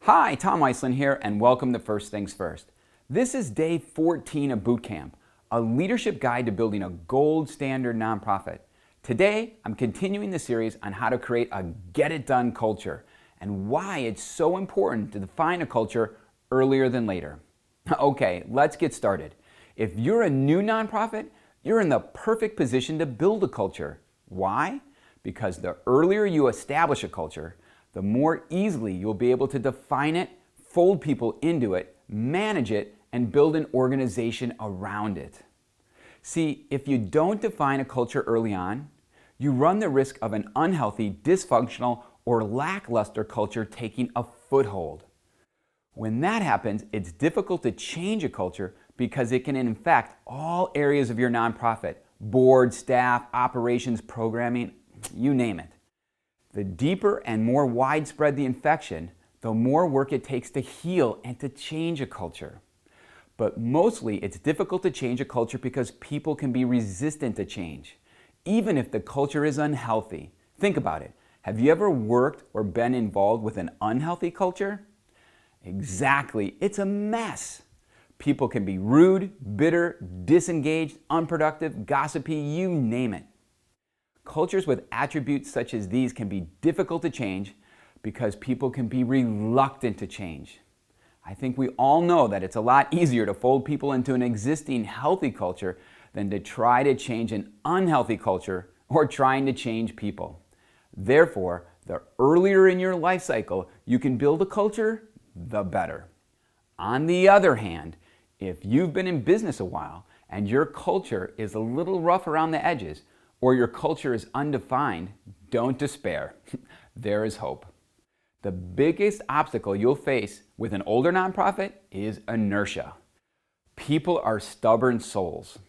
Hi, Tom Iselin here, and welcome to First Things First. This is day 14 of Boot Camp, a leadership guide to building a gold standard nonprofit. Today, I'm continuing the series on how to create a get-it-done culture and why it's so important to define a culture earlier than later. Okay, let's get started. If you're a new nonprofit, you're in the perfect position to build a culture. Why? Because the earlier you establish a culture, the more easily you'll be able to define it, fold people into it, manage it, and build an organization around it. See, if you don't define a culture early on, you run the risk of an unhealthy, dysfunctional, or lackluster culture taking a foothold. When that happens, it's difficult to change a culture because it can infect all areas of your nonprofit: board, staff, operations, programming, you name it. The deeper and more widespread the infection, the more work it takes to heal and to change a culture. But mostly, it's difficult to change a culture because people can be resistant to change, even if the culture is unhealthy. Think about it. Have you ever worked or been involved with an unhealthy culture? Exactly. It's a mess. People can be rude, bitter, disengaged, unproductive, gossipy, you name it. Cultures with attributes such as these can be difficult to change because people can be reluctant to change. I think we all know that it's a lot easier to fold people into an existing healthy culture than to try to change an unhealthy culture or trying to change people. Therefore, the earlier in your life cycle you can build a culture, the better. On the other hand, if you've been in business a while and your culture is a little rough around the edges, or your culture is undefined, don't despair. There is hope. The biggest obstacle you'll face with an older nonprofit is inertia. People are stubborn souls.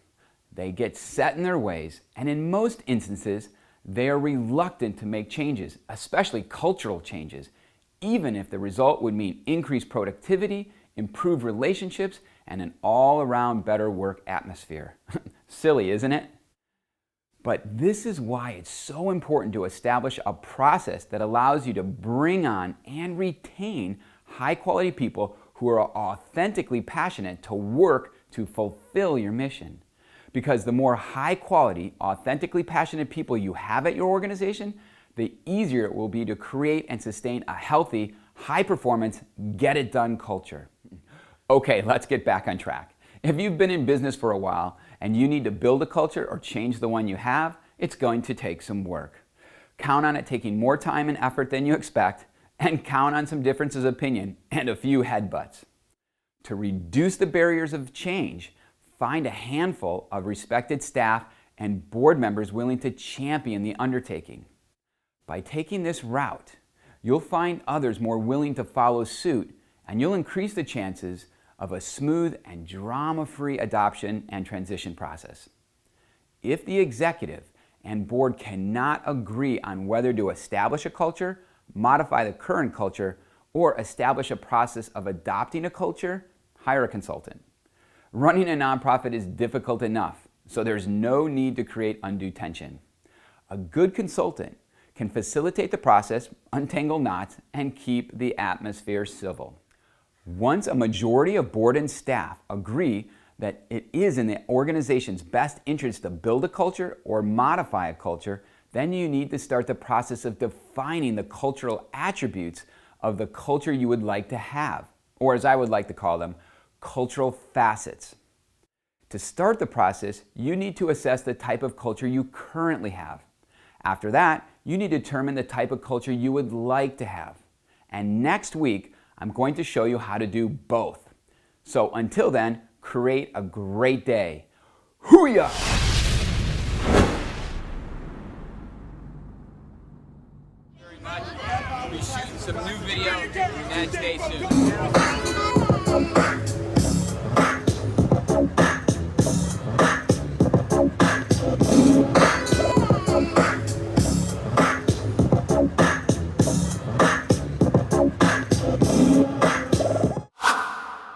They get set in their ways, and in most instances, they are reluctant to make changes, especially cultural changes, even if the result would mean increased productivity, improved relationships, and an all-around better work atmosphere. Silly, isn't it? But this is why it's so important to establish a process that allows you to bring on and retain high-quality people who are authentically passionate to work to fulfill your mission. Because the more high-quality, authentically passionate people you have at your organization, the easier it will be to create and sustain a healthy, high-performance, get-it-done culture. Okay, let's get back on track. If you've been in business for a while and you need to build a culture or change the one you have, it's going to take some work. Count on it taking more time and effort than you expect, and count on some differences of opinion and a few headbutts. To reduce the barriers of change, find a handful of respected staff and board members willing to champion the undertaking. By taking this route, you'll find others more willing to follow suit, and you'll increase the chances of a smooth and drama-free adoption and transition process. If the executive and board cannot agree on whether to establish a culture, modify the current culture, or establish a process of adopting a culture, hire a consultant. Running a nonprofit is difficult enough, so there's no need to create undue tension. A good consultant can facilitate the process, untangle knots, and keep the atmosphere civil. Once a majority of board and staff agree that it is in the organization's best interest to build a culture or modify a culture, then you need to start the process of defining the cultural attributes of the culture you would like to have, or as I would like to call them, cultural facets. To start the process, you need to assess the type of culture you currently have. After that, you need to determine the type of culture you would like to have. And next week, I'm going to show you how to do both. So until then, create a great day. Hoo-yah! Very much. We'll be shooting some new video and stay tuned.